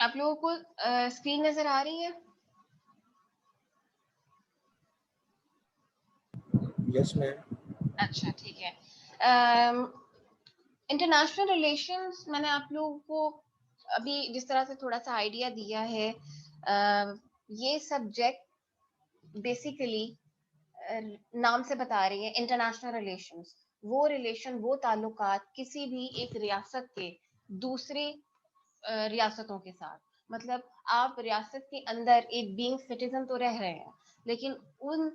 आप लोगों को स्क्रीन नजर आ रही है? Yes ma'am. अच्छा ठीक है। इंटरनेशनल रिलेशंस मैंने आप लोगों को अभी जिस तरह से थोड़ा सा आइडिया दिया है, ये सब्जेक्ट बेसिकली नाम से बता रही है इंटरनेशनल रिलेशंस। वो रिलेशन, वो ताल्लुकात किसी भी एक रियासत के दूसरे रियासतों के साथ, मतलब आप रियासत के अंदर एक बीइंग सिटीजन तो रह रहे हैं, लेकिन उन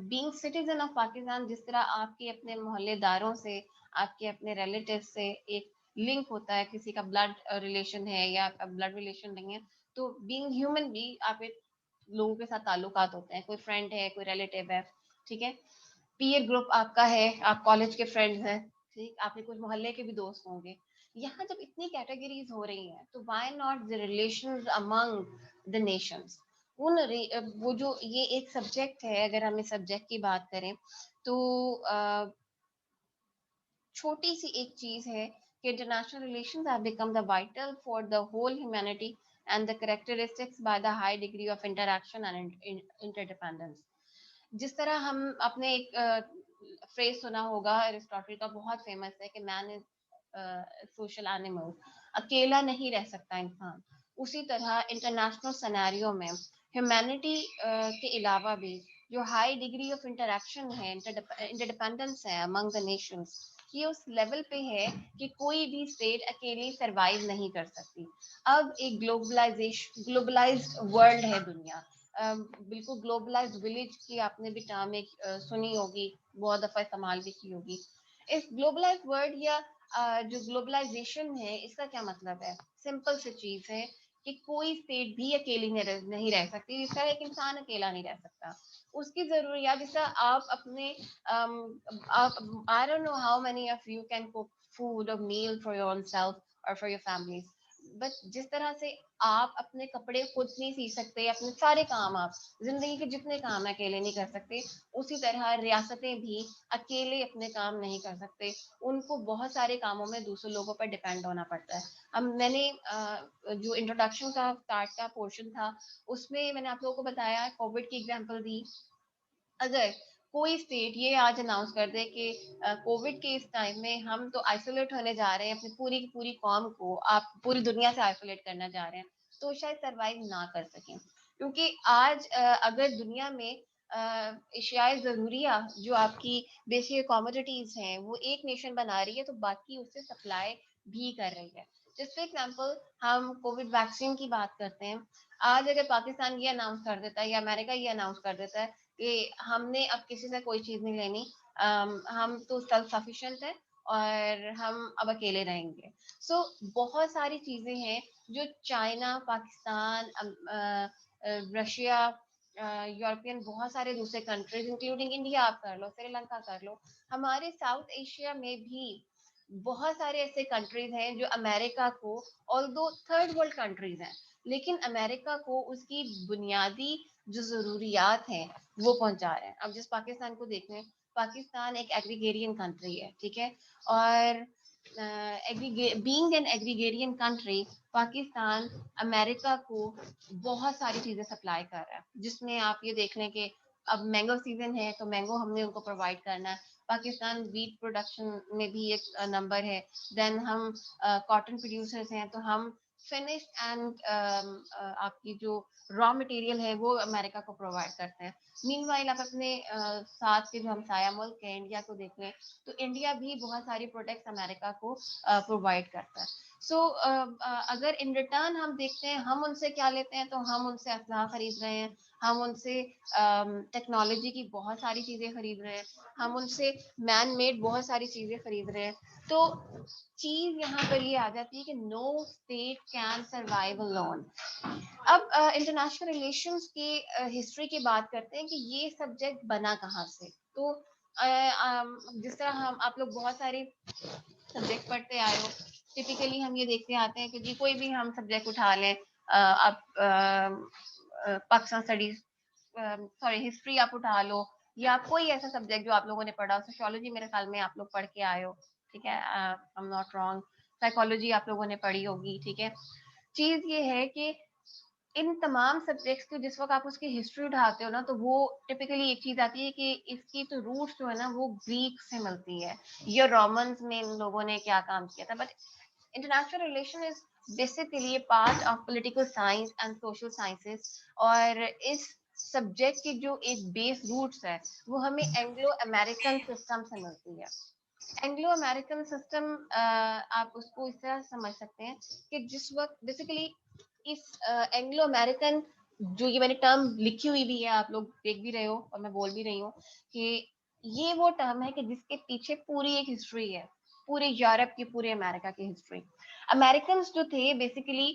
बीइंग सिटीजन ऑफ पाकिस्तान, जिस तरह आपके अपने मोहल्लेदारों से, आपके अपने रिलेटिव से एक लिंक होता है, किसी का ब्लड रिलेशन है या ब्लड रिलेशन नहीं है, तो बीइंग ह्यूमन भी आप एक लोगों के साथ ताल्लुकात होते हैं, कोई फ्रेंड है, कोई रिलेटिव है, ठीक है। पीयर ग्रुप आपका है, आप कॉलेज के फ्रेंड्स हैं, ठीक, आपके कुछ मोहल्ले के भी दोस्त होंगे। यहाँ जब इतनी कैटेगरीज हो रही हैं तो why not the relations among the Nations. वो जो ये एक सब्जेक्ट है, अगर हम इस सब्जेक्ट की बात करें तो छोटी सी एक चीज है कि international relations have become the vital for the whole humanity and the characteristics by the high degree of interaction and interdependence. जिस तरह हम अपने एक फ्रेज सुना होगा एरिस्टोटल का, बहुत फेमस है कि मैन इज सोशल एनिमल, अकेला नहीं रह सकता इंसान। उसी तरह इंटरनेशनल सिनेरियो में ह्यूमैनिटी के अलावा भी जो हाई डिग्री ऑफ इंटरेक्शन है, इंटरडिपेंडेंस है अमंग द नेशंस, ये उस लेवल पे है कि कोई भी स्टेट अकेली सरवाइव नहीं कर सकती। अब एक ग्लोबलाइज्ड वर्ल्ड है दुनिया, बिल्कुल ग्लोबलाइज विलेज की आपने भी टर्म एक सुनी होगी, बहुत दफा इस्तेमाल भी की होगी। इस ग्लोबलाइज वर्ल्ड या जो ग्लोबलाइजेशन है, इसका क्या मतलब है? सिंपल सी चीज है कि कोई स्टेट भी अकेली नहीं रह सकती, जिस तरह एक इंसान अकेला नहीं रह सकता। उसकी जरूरियात, जिस तरह आप अपने I don't know how many of you can cook food और meal for your own self और फॉर योर फैमिली, बट जिस तरह से आप अपने कपड़े खुद नहीं सी सकते, अपने सारे काम आप जिंदगी के जितने काम है अकेले नहीं कर सकते, उसी तरह रियासतें भी अकेले अपने काम नहीं कर सकते, उनको बहुत सारे कामों में दूसरे लोगों पर डिपेंड होना पड़ता है। अब मैंने जो इंट्रोडक्शन का स्टार्ट का पोर्शन था, उसमें मैंने आप लोगों को बताया, कोविड की एग्जांपल दी। अगर कोई स्टेट ये आज अनाउंस कर दे कि कोविड के इस टाइम में हम तो आइसोलेट होने जा रहे हैं, अपनी पूरी की पूरी कौम को आप पूरी दुनिया से आइसोलेट करना जा रहे हैं, तो शायद सरवाइव ना कर सकें। क्योंकि आज अगर दुनिया में एशियाई ज़रूरिया जो आपकी बेसिक कमोडिटीज हैं वो एक नेशन बना रही है, तो बाकी उससे सप्लाई भी कर रही है। जैसे एग्जाम्पल हम कोविड वैक्सीन की बात करते हैं, आज अगर पाकिस्तान ये अनाउंस कर देता है या अमेरिका ये अनाउंस कर देता है कि हमने अब किसी से कोई चीज नहीं लेनी, हम तो सेल्फ सफिशिएंट है और हम अब अकेले रहेंगे। सो बहुत सारी चीजें हैं जो चाइना, पाकिस्तान, रशिया, यूरोपियन, बहुत सारे दूसरे कंट्रीज इंक्लूडिंग इंडिया आप कर लो, श्रीलंका कर लो, हमारे साउथ एशिया में भी बहुत सारे ऐसे कंट्रीज हैं जो अमेरिका को, ऑल्दो थर्ड वर्ल्ड कंट्रीज हैं, लेकिन अमेरिका को उसकी बुनियादी जो जरूरियात हैं वो पहुंचा रहे हैं। अब जिस पाकिस्तान को देखें, पाकिस्तान एक एग्रीगेरियन कंट्री है, ठीक है, और being an agrarian country, Pakistan America को बहुत सारी चीजें सप्लाई कर रहा है, जिसमें आप ये देख लें कि अब मैंगो सीजन है तो मैंगो हमने उनको प्रोवाइड करना है। पाकिस्तान वीट प्रोडक्शन में भी एक नंबर है। देन हम कॉटन प्रोड्यूसर्स हैं, तो हम फिनिश्ड एंड आपकी जो रॉ मटेरियल है वो अमेरिका को प्रोवाइड करते हैं। मीनवाइल आप अपने साथ के जो हमसाया मुल्क है इंडिया को देख लें, तो इंडिया भी बहुत सारी प्रोडक्ट्स अमेरिका को प्रोवाइड करता है। सो अगर इन रिटर्न हम देखते हैं हम उनसे क्या लेते हैं, तो हम उनसे असलहा खरीद रहे हैं, हम उनसे टेक्नोलॉजी की बहुत सारी चीज़ें खरीद रहे हैं, हम उनसे मैन मेड बहुत सारी चीज़ें खरीद रहे हैं। तो चीज़ यहाँ पर ये आ जाती है कि no state can survive alone. अब इंटरनेशनल रिलेशंस की हिस्ट्री की बात करते हैं कि ये सब्जेक्ट बना कहाँ से। तो जिस तरह हम आप लोग बहुत सारे सब्जेक्ट पढ़ते आए हो, टिपिकली हम ये देखते आते हैं कि जी कोई भी हम सब्जेक्ट उठा लें, आप पाकिस्तान स्टडीज, सॉरी हिस्ट्री आप उठा लो, या कोई ऐसा सब्जेक्ट जो आप लोगों ने पढ़ा, सोशियोलॉजी मेरे ख्याल में आप लोग पढ़ के आए हो, ठीक है, I am not wrong, psychology आप लोगों ने पढ़ी होगी, ठीक है। चीज ये है कि इन तमाम सब्जेक्ट्स को जिस वक्त आप उसकी हिस्ट्री उठाते हो ना, तो वो टिपिकली एक चीज आती है कि इसकी तो रूट्स जो है ना वो ग्रीक से मिलती है, या रोमन्स में इन लोगों ने क्या काम किया था। But international relation is basically A part of political science and social sciences. और इस सब्जेक्ट की जो एक बेस रूट्स है वो हमें एंग्लो अमेरिकन सिस्टम से मिलती है। एंग्लो अमेरिकन सिस्टम, आप उसको इस तरह समझ सकते हैं कि जिस वक्त बेसिकली इस एंग्लो अमेरिकन, जो ये मैंने टर्म लिखी हुई भी है, आप लोग देख भी रहे हो और मैं बोल भी रही हूँ कि ये वो टर्म है कि जिसके पीछे पूरी एक हिस्ट्री है, पूरे यूरोप की, पूरे अमेरिका की हिस्ट्री। अमेरिकन जो थे बेसिकली,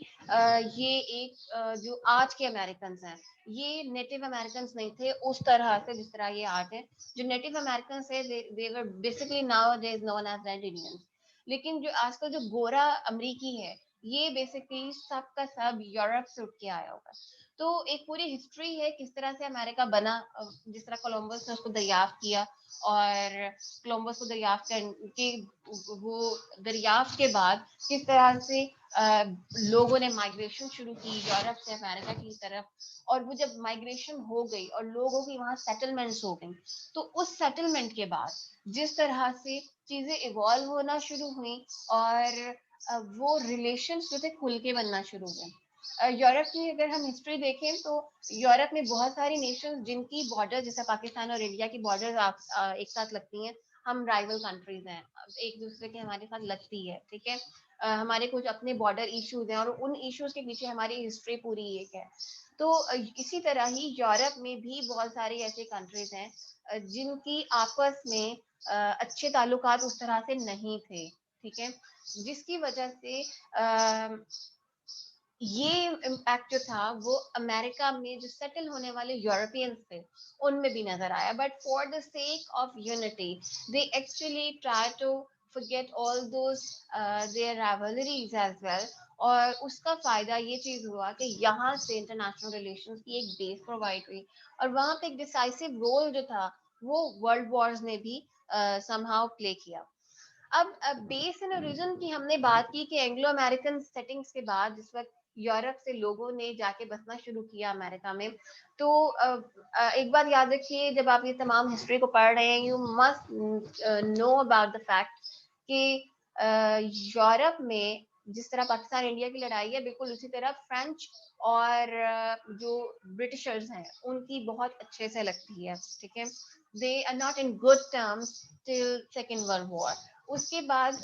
ये एक जो आज के अमेरिकन हैं, ये नेटिव अमेरिकन नहीं थे उस तरह से जिस तरह ये आज है। जो नेटिव अमेरिकन है they were basically nowadays known as red Indians. लेकिन जो आजकल जो गोरा अमरीकी है, ये बेसिकली सब का सब यूरोप से उठ के आया होगा। तो एक पूरी हिस्ट्री है किस तरह से अमेरिका बना, जिस तरह कोलंबस ने उसको दरियाफ्त किया, और कोलंबस को दरियाफ्त के वो दरियाफ्त के बाद किस तरह से लोगों ने माइग्रेशन शुरू की यूरोप से अमेरिका की तरफ। और वो जब माइग्रेशन हो गई और लोगों की वहां सेटलमेंट्स हो गई, तो उस सेटलमेंट के बाद जिस तरह से चीजें इवॉल्व होना शुरू हुई, और वो रिलेशंस जो थे खुल के बनना शुरू हुए। यूरोप की अगर हम हिस्ट्री देखें तो यूरोप में बहुत सारी नेशंस जिनकी बॉर्डर, जैसे पाकिस्तान और इंडिया की बॉर्डर एक साथ लगती हैं, हम राइवल कंट्रीज हैं, एक दूसरे के हमारे साथ लगती है, ठीक है। हमारे कुछ अपने बॉर्डर इश्यूज हैं और उन इश्यूज के पीछे हमारी हिस्ट्री पूरी एक है। तो इसी तरह ही यूरोप में भी बहुत सारी ऐसी कंट्रीज हैं जिनकी आपस में अच्छे ताल्लुकात उस तरह से नहीं थे, ठीक है। जिसकी वजह से ये इम्पैक्ट जो था वो अमेरिका में जो सेटल होने वाले यूरोपियंस थे उनमें भी नजर आया। But for the sake of unity they actually try to forget all those their rivalries as well। और उसका फायदा ये चीज हुआ कि यहाँ से इंटरनेशनल रिलेशंस की एक बेस प्रोवाइड हुई, और वहां पे एक डिसाइसिव रोल जो था वो वर्ल्ड वॉर्स ने भी समहाउ प्ले किया। अब बेस एंड ओरिजिन की हमने बात की कि एंग्लो अमेरिकन सेटिंग्स के बाद जिस वक्त यूरोप से लोगों ने जाके बसना शुरू किया अमेरिका में, तो एक बात याद रखिए, जब आप ये तमाम हिस्ट्री को पढ़ रहे हैं, you must know about the fact कि यूरोप में जिस तरह पाकिस्तान इंडिया की लड़ाई है, बिल्कुल उसी तरह फ्रेंच और जो ब्रिटिशर्स हैं उनकी बहुत अच्छे से लगती है, ठीक है। They are not in good terms till second world war. उसके बाद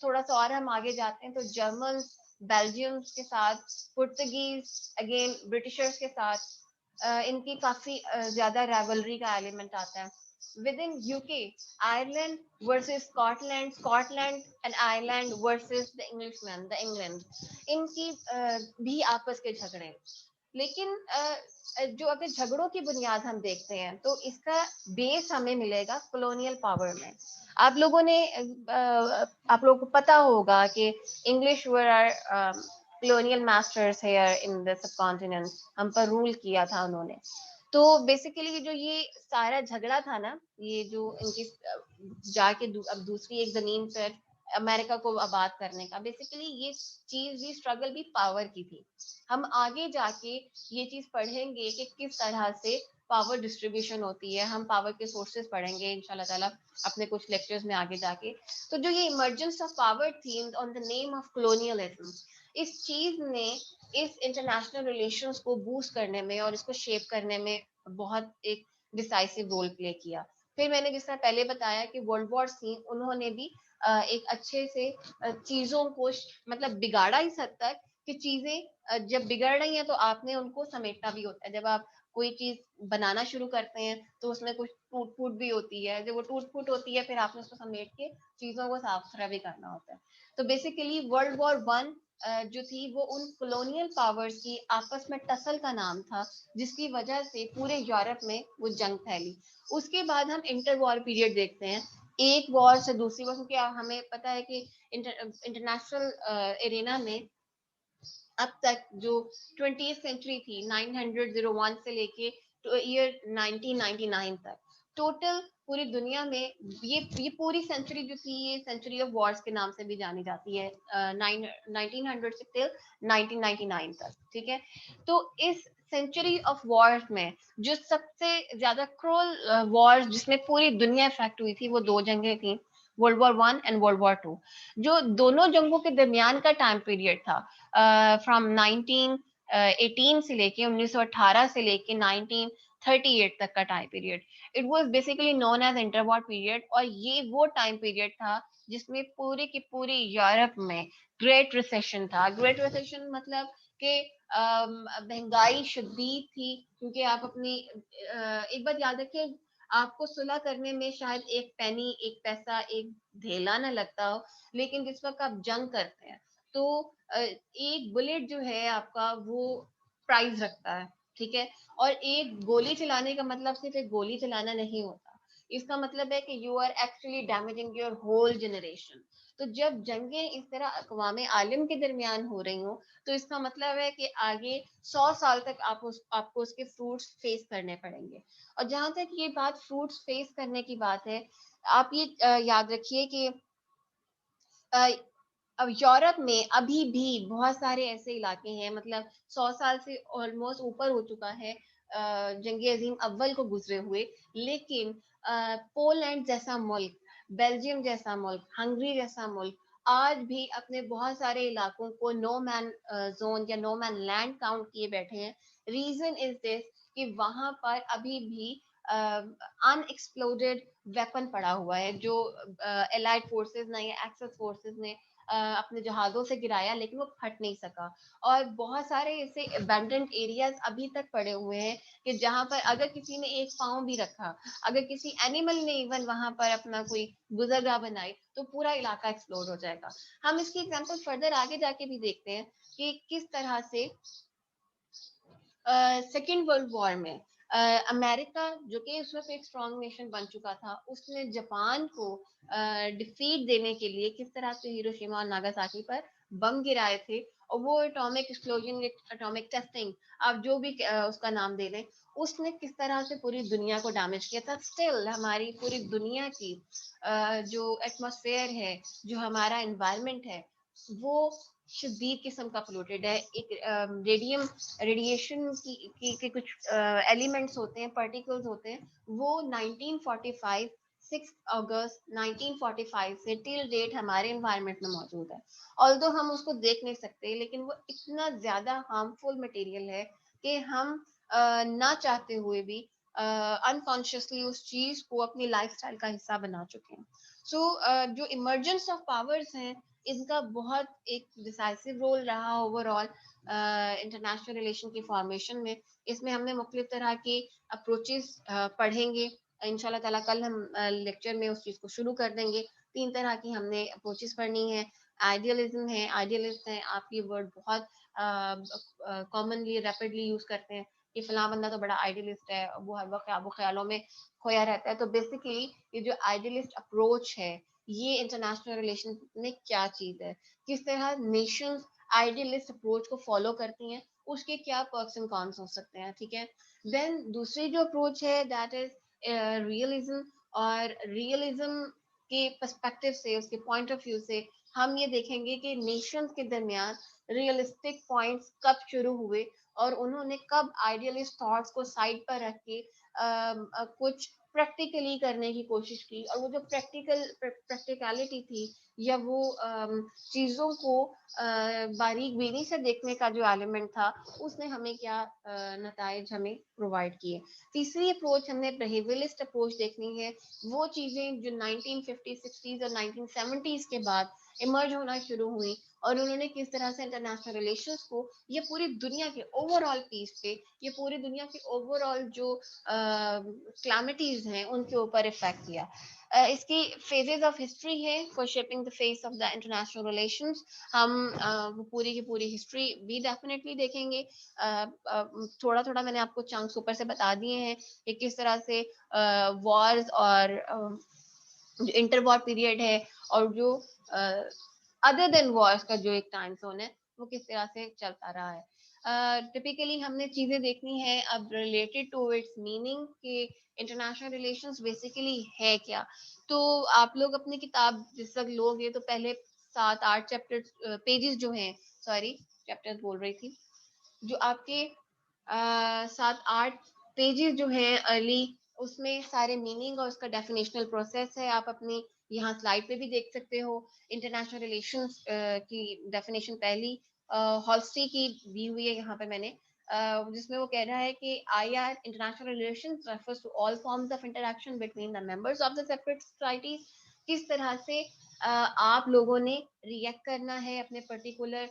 थोड़ा सा और हम आगे जाते हैं तो जर्मन, बेल्जियम्स के साथ, पुर्तगीज, अगेन ब्रिटिशर्स के साथ इनकी काफी ज्यादा राइवलरी का एलिमेंट आता है। With in UK, Ireland versus Scotland, Scotland and Ireland versus the Englishman, the England, इनकी भी आपस के झगड़े। लेकिन जो अगर झगड़ों की बुनियाद हम देखते हैं तो इसका बेस हमें मिलेगा कॉलोनियल पावर में। आप लोगों ने आप लोगों को पता होगा कि English were are colonial masters here in the subcontinent, हम पर रूल किया था उन्होंने। तो बेसिकली जो ये सारा झगड़ा था ना, ये जो इनकी जाके अब दूसरी एक जमीन पर अमेरिका को आबाद करने का, बेसिकली ये चीज भी स्ट्रगल भी पावर की थी। हम आगे जाके ये चीज पढ़ेंगे कि किस तरह से पावर डिस्ट्रीब्यूशन होती है, हम पावर के सोर्सेज पढ़ेंगे इंशाल्लाह ताला अपने कुछ लेक्चर्स में आगे जाके। तो जो ये इमर्जेंस ऑफ पावर थी on the name of colonialism, इस चीज ने इस इंटरनेशनल रिलेशंस को बूस्ट करने में और इसको शेप करने में बहुत एक डिसाइसिव रोल प्ले किया। फिर मैंने जिस तरह पहले बताया कि वर्ल्ड वॉर थी, उन्होंने भी एक अच्छे से चीजों को मतलब बिगाड़ा इस हद तक कि चीजें जब बिगड़ रही हैं तो आपने उनको समेटना भी होता है। जब आप कोई चीज बनाना शुरू करते हैं तो उसमें कुछ टूट फूट भी होती है, जब वो टूट फूट होती है फिर आपने उसको समेट के चीजों को साफ सुथरा भी करना होता है। तो बेसिकली वर्ल्ड वॉर वन जो थी वो उन कॉलोनियल पावर्स की आपस में टसल का नाम था, जिसकी वजह से पूरे यूरोप में वो जंग फैली। उसके बाद हम इंटर वॉर पीरियड देखते हैं, एक वॉर से दूसरी वॉर, क्योंकि हमें पता है कि इंटरनेशनल एरिना में अब तक जो 20th सेंचुरी थी 901 से लेके ईयर 1999 तक, टोटल पूरी दुनिया में ये पूरी सेंचुरी जो थी ये सेंचुरी ऑफ वॉर्स के नाम से भी जानी जाती है, 1900 से टिल 1999 तक, ठीक है। तो इस सेंचुरी ऑफ वॉर्स में जो सबसे ज्यादा क्रूअल वॉर्स जिसमें पूरी दुनिया इफेक्ट हुई थी वो दो जंगें थी, world war one and world war two. जो दोनों जंगों के दरमियान का टाइम पीरियड था फ्रॉम 1918 से लेके 1918 से लेके 1938 तक का time period, it was basically known as interwar period. और ये वो टाइम पीरियड था जिसमें पूरी की पूरी यूरोप में ग्रेट रिसेशन था। ग्रेट रिसेशन मतलब कि महंगाई शदीद थी, क्योंकि आप अपनी एक बात याद रखिए, आपको सुलह करने में शायद एक पेनी, एक पैसा, एक धेला ना लगता हो, लेकिन जिस वक्त आप जंग करते हैं तो एक बुलेट जो है आपका वो प्राइस रखता है, ठीक है। और एक गोली चलाने का मतलब सिर्फ एक गोली चलाना नहीं होता, इसका मतलब है कि you are actually damaging your whole generation. तो जब जंगें इस तरह अक़वाम आलम के दरमियान हो रही हों तो इसका मतलब है कि आगे 100 साल तक आपको उसके फ्रूट्स फेस करने पड़ेंगे। और जहां तक ये बात फ्रूट्स फेस करने की बात है, आप ये याद रखिए कि अ, अब यूरोप में अभी भी बहुत सारे ऐसे इलाके हैं, मतलब 100 साल से ऑलमोस्ट ऊपर हो चुका है जंग अजीम अव्वल को गुजरे हुए, लेकिन पोलैंड जैसा मुल्क, बेल्जियम जैसा मुल्क, हंगरी जैसा मुल्क आज भी अपने बहुत सारे इलाकों को नो मैन जोन या नो मैन लैंड काउंट किए बैठे हैं। रीजन इज दिस कि वहां पर अभी भी अनएक्सप्लोडेड वेपन पड़ा हुआ है जो एलाइड फोर्सेस ने या एक्सेस फोर्सेस ने अपने जहाजों से गिराया, लेकिन वो फट नहीं सका। और बहुत सारे ऐसे अबैंडन्ड एरियाज अभी तक पड़े हुए हैं कि जहां पर अगर किसी ने एक पाँव भी रखा, अगर किसी एनिमल ने इवन वहां पर अपना कोई गुजरगाह बनाई, तो पूरा इलाका एक्सप्लोर हो जाएगा। हम इसकी एग्जांपल फर्दर आगे जाके भी देखते हैं कि किस तरह से सेकेंड वर्ल्ड वॉर में अमेरिका, जो कि उस वक्त एक स्ट्रॉन्ग नेशन बन चुका था, उसने जापान को डिफीट देने के लिए किस तरह से हिरोशिमा और नागासाकी पर बम गिराए थे। और वो एटॉमिक एक्सप्लोजन, एटॉमिक टेस्टिंग, आप जो भी उसका नाम दे दें, उसने किस तरह से पूरी दुनिया को डैमेज किया था। स्टिल हमारी पूरी दुनिया की जो एटमॉस्फेयर है, जो हमारा एनवायरनमेंट है, वो शदीद किस्म का पोल्यूटेड है। एक रेडिएशन की कुछ एलिमेंट्स होते हैं, पार्टिकल्स होते हैं, वो 1945 6 अगस्त 1945 से टिल डेट हमारे एनवायरनमेंट में मौजूद है। ऑल्दो हम उसको देख नहीं सकते, लेकिन वो इतना ज्यादा हार्मफुल मटेरियल है कि हम ना चाहते हुए भी अनकॉन्शियसली उस चीज को अपनी लाइफस्टाइल का हिस्सा बना चुके हैं। सो जो इमर्जेंस ऑफ पावर्स हैं, इसका बहुत एक डिसाइसिव रोल रहा ओवरऑल इंटरनेशनल रिलेशन की फॉर्मेशन में। इसमें हमने मुख्तलिफ तरह के अप्रोचेस पढ़ेंगे इंशाल्लाह ताला। कल हम लेक्चर में उस चीज़ को शुरू कर देंगे। 3 तरह की हमने अप्रोचेस पढ़नी है। आइडियलिज्म है, आइडियलिस्ट है, आप ये वर्ड बहुत कॉमनली रैपिडली यूज करते हैं कि फलां बंदा तो बड़ा आइडियलिस्ट है, वो हर वक्त ख्वाबों ख्यालों में खोया रहता है। तो बेसिकली ये जो आइडियलिस्ट अप्रोच है, ये इंटरनेशनल रिलेशन में क्या चीज है, किस तरह नेशंस आइडियलिस्ट अप्रोच को फॉलो करती हैं, उसके क्या पर्क्स एंड कॉन्स हो सकते हैं, ठीक है। देन दूसरी जो अप्रोच है दैट इज रियलिज्म। और रियलिज्म के पर्सपेक्टिव से, उसके पॉइंट ऑफ व्यू से हम ये देखेंगे कि नेशंस के दरमियान रियलिस्टिक पॉइंट्स कब शुरू हुए और उन्होंने कब आइडियलिस्ट थॉट्स को साइड पर रख के कुछ प्रैक्टिकली करने की कोशिश की। और वो जो प्रैक्टिकलिटी थी, या वो चीज़ों को बारीक बीनी से देखने का जो एलिमेंट था, उसने हमें क्या नताइज हमें प्रोवाइड किए। तीसरी अप्रोच हमने बिहेवियरिस्ट अप्रोच देखनी है। वो चीज़ें जो 1950 60s और 1970s के बाद इमर्ज होना शुरू हुई, और उन्होंने किस तरह से इंटरनेशनल रिलेशंस को, ये पूरी दुनिया के ओवरऑल पीस पे, ये पूरी दुनिया के ओवरऑल जो क्लामिटीज हैं उनके ऊपर इफेक्ट किया। इसकी फेजेस ऑफ हिस्ट्री है for shaping the face of the international relations. हम वो पूरी की पूरी हिस्ट्री भी डेफिनेटली देखेंगे। थोड़ा थोड़ा मैंने आपको चंक्स ऊपर से बता दिए हैं कि किस तरह से वॉर्स और जो इंटर वॉर पीरियड है और जो अदर देन वॉर्स का जो एक टाइम जोन है, वो किस तरह से चलता रहा है। टिपिकली हमने चीजें देखनी है अब रिलेटेड टू इट्स मीनिंग कि इंटरनेशनल रिलेशंस बेसिकली है क्या। तो आप लोग अपनी किताब जिस वक्त लोगे तो पहले 7-8 चैप्टर पेजेस जो हैं, सॉरी चैप्टर्स बोल रही थी, जो आपके 7-8 पेजेस जो हैं अर्ली, उसमें सारे मीनिंग और उसका डेफिनेशनल प्रोसेस है। आप अपनी यहाँ स्लाइड पे भी देख सकते हो। इंटरनेशनल रिलेशंस की डेफिनेशन पहली हॉल्स्टी की दी हुई है यहाँ पे मैंने, जिसमें वो कह रहा है कि IR international relations refers to all forms of interaction between the members of the separate societies. किस तरह से आप लोगों ने रिएक्ट करना है अपने पर्टिकुलर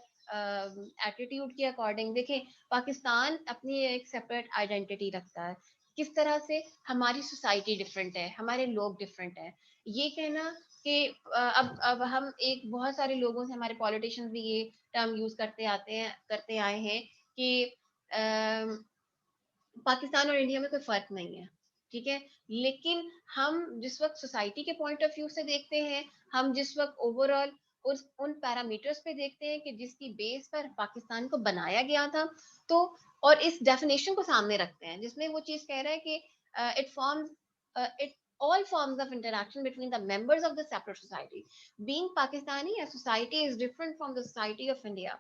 एटीट्यूड के अकॉर्डिंग। देखें, पाकिस्तान अपनी एक सेपरेट आइडेंटिटी रखता है। किस तरह से हमारी सोसाइटी डिफरेंट है, हमारे लोग डिफरेंट हैं। ये कहना कि अब हम एक बहुत सारे लोगों से, हमारे पॉलिटिशियंस भी ये टर्म यूज करते आए हैं कि पाकिस्तान और इंडिया में कोई फर्क नहीं है, ठीक है। लेकिन हम जिस वक्त सोसाइटी के पॉइंट ऑफ व्यू से देखते हैं, हम जिस वक्त ओवरऑल उस उन पैरामीटर्स पे देखते हैं कि जिसकी बेस पर पाकिस्तान को बनाया गया था, तो और इस डेफिनेशन को सामने रखते हैं जिसमें वो चीज कह रहा है कि it forms it all forms of interaction between the members of the separate society. Being Pakistani, a society is different from the society of India.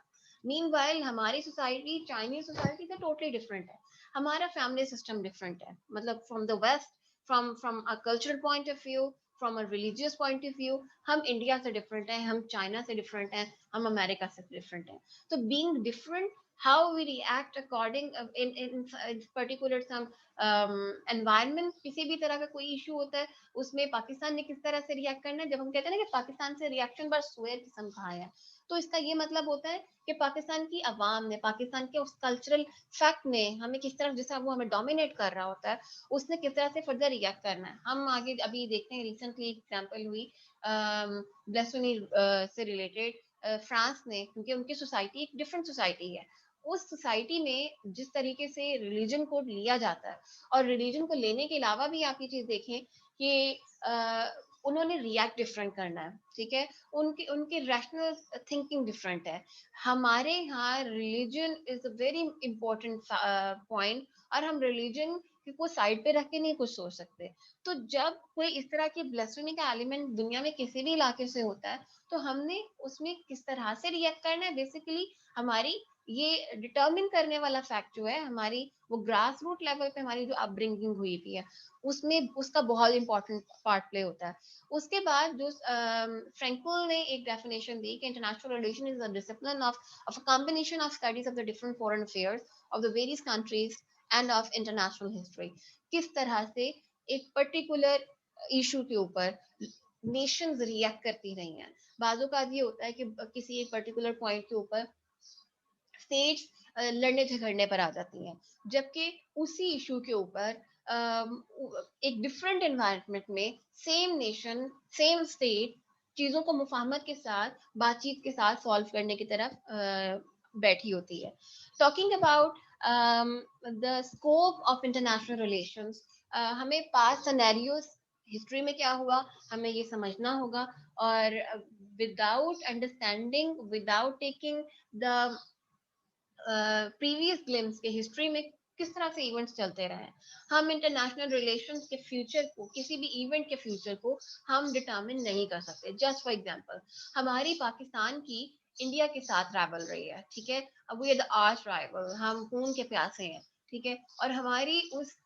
Meanwhile, हमारी society, Chinese society से totally different है। हमारा family system different है, मतलब from the West, from a cultural point of view, from a religious point of view, हम India से different हैं, हम चाइना से डिफरेंट हैं, हम अमेरिका से डिफरेंट हैं। तो being different, how we react according in particular some environment, किसी भी तरह का कोई इशू होता है, उसमें पाकिस्तान ने किस तरह से रिएक्ट करना है। जब हम कहते हैं ना कि पाकिस्तान से रिएक्शन बस सुअर किस्म का आया है, तो इसका ये मतलब होता है कि पाकिस्तान की आवाम ने, पाकिस्तान के उस कल्चरल फैक्ट ने हमें किस तरह, जैसा वो हमें डोमिनेट कर रहा होता है, उसने किस तरह से फर्दर रिएक्ट करना है। हम आगे अभी देखते हैं, रिसेंटली एग्जांपल हुई ब्लास्फेमी से रिलेटेड, फ्रांस ने, क्योंकि उनकी सोसाइटी एक डिफरेंट सोसाइटी है, उस सोसाइटी में जिस तरीके से रिलीजन को लिया जाता है, और रिलीजन को लेने के अलावा भी आप ये चीज देखें कि उन्होंने रिएक्ट डिफरेंट करना है, ठीक है। उनकी उनकी रैशनल थिंकिंग डिफरेंट है। हमारे यहाँ religion is a very important point, और हम रिलीजन को साइड पे रख के नहीं कुछ सोच सकते। तो जब कोई इस तरह की ब्लेसमी का एलिमेंट दुनिया में किसी भी इलाके से होता है, तो हमने उसमें किस तरह से रिएक्ट करना है, बेसिकली हमारी ये डिटर्मिन करने वाला फैक्ट जो है, हमारी वो ग्रास रूट लेवल पे हमारी जो अपब्रिंगिंग हुई थी है, उसमें उसका बहुत इंपॉर्टेंट पार्ट प्ले होता है। उसके बाद जो फ्रैंकल ने एक डेफिनेशन दी कि international relation is a discipline of a combination of studies of the different foreign affairs of the various countries and of international history। किस तरह से एक पर्टिकुलर इशू के ऊपर नेशंस रिएक्ट करती रही हैं। बाजों का ये होता है कि किसी एक पर्टिकुलर पॉइंट के ऊपर स्टेट्स लड़ने झगड़ने पर आ जाती हैं, जबकि उसी इशू के ऊपर एक डिफरेंट एनवायरनमेंट में सेम नेशन, सेम स्टेट चीजों को मुफाहमत के साथ, बातचीत के साथ सॉल्व करने की तरफ बैठी होती है। Talking about the scope of international relations, हमें पास्ट सिनेरियोस, हिस्ट्री में क्या हुआ, हमें ये समझना होगा। और without understanding, without taking the previous glimpse के हिस्ट्री में किस तरह से इवेंट्स चलते रहे, हम इंटरनेशनल रिलेशंस के फ्यूचर को, किसी भी इवेंट के फ्यूचर को हम डिटर्मिन नहीं कर सकते। जस्ट फॉर एग्जांपल, हमारी पाकिस्तान की इंडिया के साथ राइवल रही है, ठीक है। अब we are the arch rival, हम खून के प्यासे हैं, ठीक है। और हमारी उस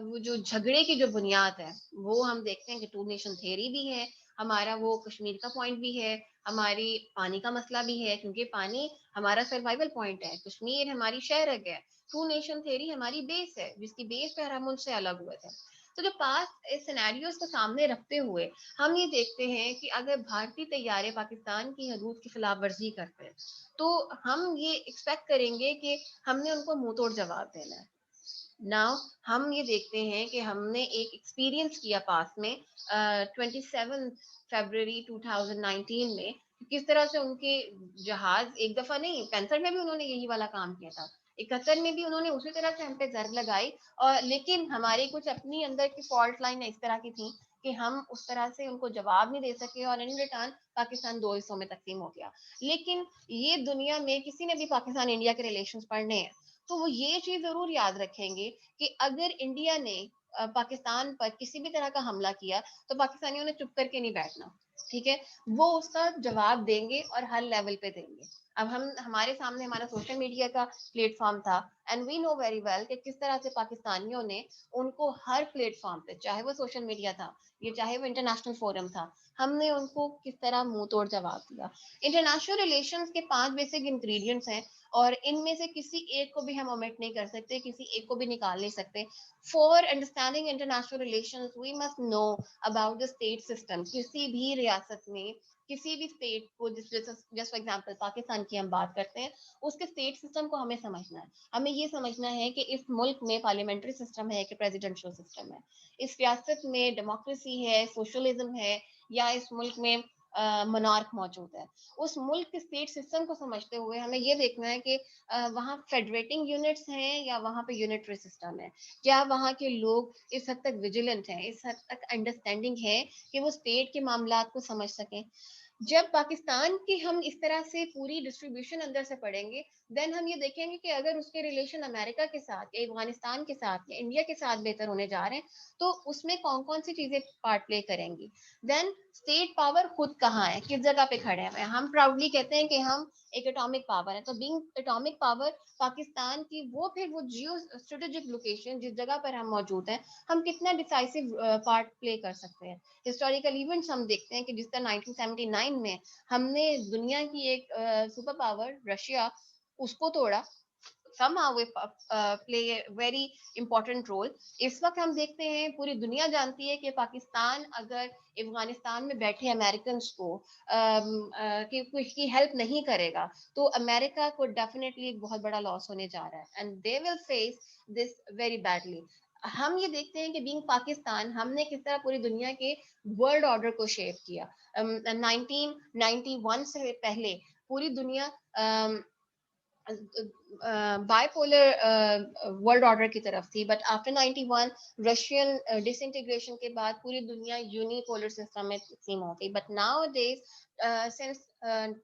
वो जो झगड़े की जो बुनियाद है, वो हम देखते हैं कि टू नेशन थ्योरी भी है, हमारा वो कश्मीर का पॉइंट भी है, हमारी पानी का मसला भी है, क्योंकि पानी हमारा सर्वाइवल पॉइंट है, कश्मीर हमारी शहरग है, टू नेशन थ्योरी हमारी बेस है, जिसकी बेस पर हम उनसे अलग हुए थे। तो जो पास्ट सिनेरियोस को सामने रखते हुए हम ये देखते हैं कि अगर भारतीय तैयारे पाकिस्तान की हदूद की खिलाफ वर्जी करते हैं, तो हम ये एक्सपेक्ट करेंगे कि हमने उनको मुंह तोड़ जवाब देना है। नाउ हम ये देखते हैं कि हमने एक एक्सपीरियंस किया पास में 27 फरवरी 2019 में, किस तरह से उनके जहाज, एक दफा नहीं 65 में भी उन्होंने यही वाला काम किया था, 71 में भी उन्होंने उसी तरह से हम पे जर्ब लगाई। और लेकिन हमारी कुछ अपनी अंदर की फॉल्ट लाइन इस तरह की थी कि हम उस तरह से उनको जवाब नहीं दे सके और इन रिटर्न पाकिस्तान दो हिस्सों में तकसीम हो गया। लेकिन ये दुनिया में किसी ने भी पाकिस्तान इंडिया के रिलेशंस पढ़ने हैं तो वो ये चीज जरूर याद रखेंगे कि अगर इंडिया ने पाकिस्तान पर किसी भी तरह का हमला किया तो पाकिस्तानियों ने चुप करके नहीं बैठना, ठीक है, वो उसका जवाब देंगे और हर लेवल पे देंगे। अब हम हमारे सामने हमारा सोशल मीडिया का प्लेटफॉर्म था and we know very well कि किस तरह से पाकिस्तानियों ने उनको हर प्लेटफॉर्म पे, चाहे वो सोशल मीडिया था, ये चाहे वो इंटरनेशनल फोरम था, हमने उनको किस तरह मुंह तोड़ जवाब दिया। इंटरनेशनल रिलेशंस के 5 बेसिक इंग्रेडिएंट्स हैं और इनमें से किसी एक को भी हम ओमिट नहीं कर सकते, किसी एक को भी निकाल नहीं सकते। For understanding international relations we must know about the state system. किसी भी रियासत में किसी भी स्टेट को, जस्ट फॉर एग्जांपल पाकिस्तान की हम बात करते हैं, उसके स्टेट सिस्टम को हमें समझना है। हमें ये समझना है कि इस मुल्क में पार्लियामेंट्री सिस्टम है कि प्रेसिडेंशियल सिस्टम है, इस रियासत में डेमोक्रेसी है, सोशलिज्म है, या इस मुल्क में मोनार्क मौजूद है। उस मुल्क के स्टेट सिस्टम को समझते हुए हमें ये देखना है कि वहाँ फेडरेटिंग यूनिट्स हैं या वहाँ पे यूनिटरी सिस्टम है, क्या वहाँ के लोग इस हद तक विजिलेंट हैं, इस हद तक अंडरस्टैंडिंग है कि वो स्टेट के मामलात को समझ सकें। जब पाकिस्तान की हम इस तरह से पूरी डिस्ट्रीब्यूशन अंदर से पढ़ेंगे देन हम ये देखेंगे कि अगर उसके रिलेशन अमेरिका के साथ या अफगानिस्तान के साथ या इंडिया के साथ बेहतर होने जा रहे हैं तो उसमें कौन कौन सी चीजें पार्ट प्ले करेंगी। देन स्टेट पावर खुद कहाँ है, किस जगह पे खड़े हैं। हम प्राउडली कहते हैं कि हम एक एटॉमिक पावर है, तो बीइंग एटॉमिक पावर पाकिस्तान की वो जियो स्ट्रेटेजिक लोकेशन जिस जगह पर हम मौजूद हैं, हम कितना डिसाइसिव पार्ट प्ले कर सकते हैं। हिस्टोरिकल इवेंट्स हम देखते हैं कि जिस तरह 1979 में हमने दुनिया की एक सुपर पावर रशिया उसको तोड़ा, somehow we play a very important role। इस वक्त हम देखते हैं पूरी दुनिया जानती है कि पाकिस्तान अगर अफगानिस्तान में बैठे अमेरिकन को की हेल्प नहीं करेगा तो अमेरिका को डेफिनेटली एक बहुत बड़ा लॉस होने जा रहा है and they will face this very badly. हम ये देखते हैं कि बीइंग पाकिस्तान हमने किस तरह पूरी दुनिया के वर्ल्ड ऑर्डर को शेप किया। 1991 से पहले पूरी दुनिया बाइपोलर वर्ल्ड ऑर्डर की तरफ थी, बट आफ्टर 91 रशियन डिसइंटीग्रेशन के बाद पूरी दुनिया यूनिपोलर सिस्टम में तकसीम हो गई। बट नाउ डेज सिंस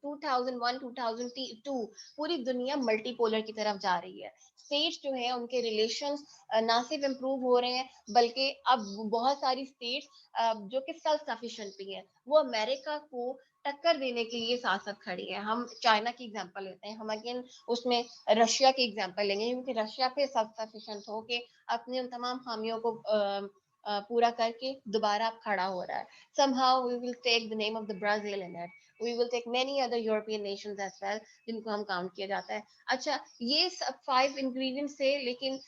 2001-2002 पूरी दुनिया मल्टीपोलर की तरफ जा रही है। स्टेट्स जो है उनके रिलेशंस ना सिर्फ इम्प्रूव हो रहे हैं बल्कि अब बहुत सारी स्टेट्स जो कि सेल्फ सफिशिएंट भी है वो अमेरिका को टक्कर देने के लिए साथ साथ खड़ी है। हम चाइना की एग्जांपल लेते हैं, हम अगेन उसमें रशिया की एग्जांपल लेंगे क्योंकि रशिया फिर सेल्फ सफिशिएंट हो के अपने उन तमाम खामियों को पूरा करके दोबारा अब खड़ा हो रहा है। somehow we will take the name of the Brazil in it, we will take many other European nations as well जिनको हम काउंट किया जाता है। अच्छा, ये सब 5 इंग्रेडिएंट्स थे, लेकिन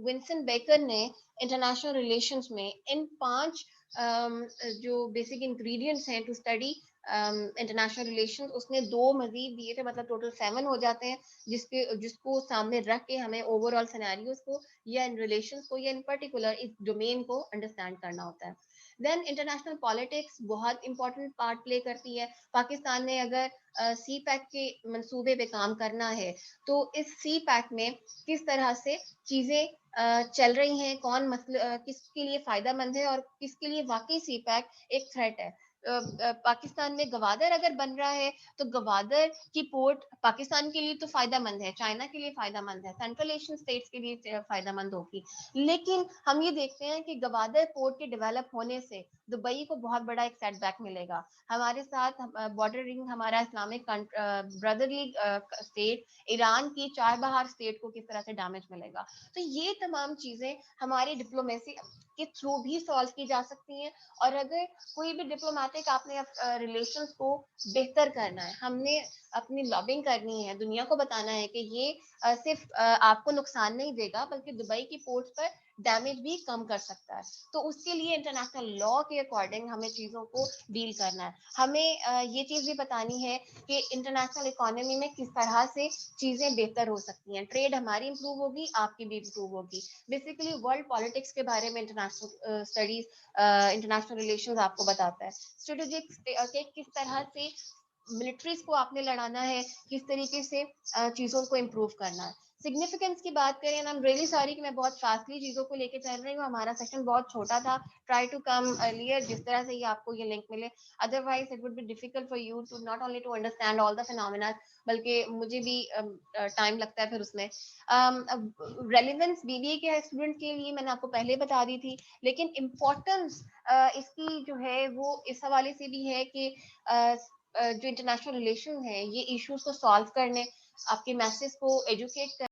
विंसन बेकर ने इंटरनेशनल रिलेशंस में इन 5 जो बेसिक इंग्रेडिएंट्स हैं टू स्टडी इंटरनेशनल रिलेशन उसने 2 मजीद दिए थे, मतलब टोटल 7 हो जाते हैं जिसको सामने रख के हमें ओवरऑल सिनेरियोस को या इन रिलेशंस को या इन पर्टिकुलर इस डोमेन को अंडरस्टैंड करना होता है। देन इंटरनेशनल पॉलिटिक्स बहुत इंपॉर्टेंट पार्ट प्ले करती है। पाकिस्तान ने अगर सी पैक के मंसूबे पे काम करना है तो इस सी पैक में किस तरह से चीजें चल रही हैं, कौन मसले किसके लिए फायदा मंद है और किसके लिए वाकई सी पैक एक थ्रेट है। पाकिस्तान में गवादर अगर बन रहा है तो गवादर की पोर्ट पाकिस्तान के लिए तो फायदा मंद है, चाइना के लिए फायदा मंद है, सेंट्रल एशियन स्टेट्स के लिए फायदा मंद होगी। लेकिन हम ये देखते हैं कि गवादर पोर्ट के डेवलप होने से दुबई को बहुत बड़ा एक सेटबैक मिलेगा। हमारे साथ बॉर्डर रिंग हमारा इस्लामिक ब्रदरली स्टेट ईरान की चार बहार स्टेट को किस तरह से डैमेज मिलेगा। तो ये तमाम चीजें हमारी डिप्लोमेसी के थ्रू भी सॉल्व की जा सकती हैं। और अगर कोई भी डिप्लोमेटिक आपने रिलेशंस को बेहतर करना है, हमने अपनी लॉबिंग करनी है, दुनिया को बताना है कि ये सिर्फ आपको नुकसान नहीं देगा बल्कि दुबई की पोर्ट्स पर डैमेज भी कम कर सकता है, तो उसके लिए इंटरनेशनल लॉ के अकॉर्डिंग हमें चीजों को डील करना है। हमें ये चीज भी बतानी है कि इंटरनेशनल इकोनॉमी में किस तरह से चीजें बेहतर हो सकती हैं। ट्रेड हमारी इंप्रूव होगी, आपकी भी इंप्रूव होगी। बेसिकली वर्ल्ड पॉलिटिक्स के बारे में इंटरनेशनल स्टडीज इंटरनेशनल रिलेशंस आपको बताता है। स्ट्रेटेजिक के किस तरह से मिलिट्रीज को आपने लड़ाना है, किस तरीके से चीजों को इम्प्रूव करना है। सिग्निफिकेंस की बात करें, आई एम रियली सॉरी कि मैं बहुत फास्टली चीज़ों को लेके चल रही हूँ, हमारा सेशन बहुत छोटा था। ट्राई टू कम अर्लियर, जिस तरह से ही आपको ये लिंक मिले, otherwise it would be difficult for you to not only to understand all the phenomena, बल्कि मुझे भी टाइम लगता है फिर उसमें। रेलिवेंस बीबीए के स्टूडेंट के लिए मैंने आपको पहले बता दी थी, लेकिन इम्पोर्टेंस इसकी जो है वो इस हवाले से भी है कि जो इंटरनेशनल रिलेशन है, ये इश्यूज को सॉल्व करने, आपके मैसेज को एजुकेट